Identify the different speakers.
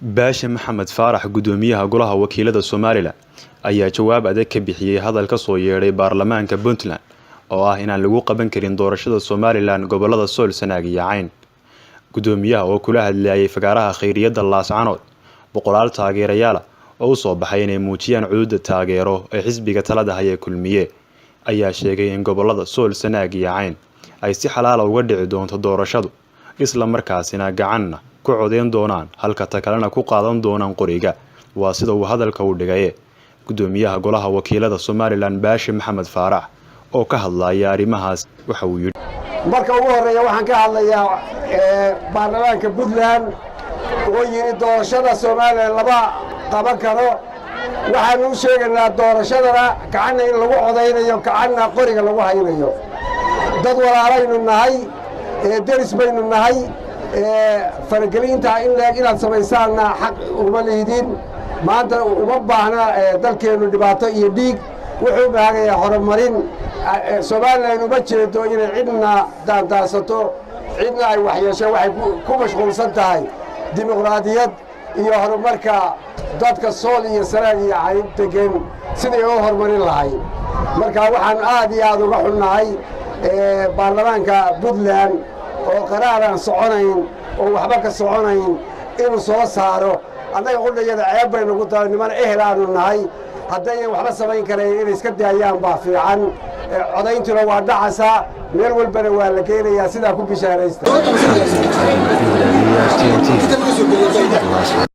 Speaker 1: Baasha Maxamed Faarax gudoomiyaha golaha wakiilada Soomaaliland ayaa jawaab adag ka bixiyay hadal ka soo yeeray baarlamaanka Puntland oo ah inaan lagu qaban karin doorashada Soomaaliland gobolada Sool Sanaag iyo Cayn. Gudoomiyaha oo kula hadlayay fagaaraha khayriyada Laascaanood boqolaal taageerayaal oo u soo baxay inay muujiyaan cudud taageero ee xisbiga talada haya kulmiye ayaa sheegay in gobolada Sool Sanaag iyo Cayn ay si xalaal ah uga dhici doonto doorashadu isla markaasina gacanna ku codeyn doonaan halka takalena ku qaadan doonaan qoriga. waa sida uu hadalka u dhigay gudoomiyaha golaha wakiilada Soomaaliland Baasha Maxamed Faarax oo ka hadlaya arrimahaas waxa uu yiri
Speaker 2: marka ugu horeeya waxaan ka hadlayaa baarlamaanka Puntland oo yiri doorashada Soomaaliland laba qaban karo waxaan u sheegaynaa doorashadana gacanna in lagu codeynayo gacanna qoriga lagu haynayo dad walaalaynu nahay deris baynu nahay faragelinta in inaad samaysaana xaq uma leedin maanta uma baahna dalkeenu dhibaato iyo dhiig wuxuu baahaya horumarin Soomaaliland uma jeedo inay cidna daandaasato cidna ay waxyeesho waxay ku mashquulsan tahay dimuqraadiyad iyo horumarka dadka Sool iyo Sanaag iyo Cayn degan sidii oo horumarin lahayd marka waxaan aad iyo aad uga xunnahay baarlamaanka Puntland oo qaraaran soconayn oo waxba ka soconayn inuu soo saaro annaga qudhayada ceeb baynu ku tahay niman ehelaanu nahay hadday waxba samayn kareen inay iska daayaan baa fiican codayntuna waa dhacaysa meel walbana waa la keenayaa sidaa ku bishaaraysta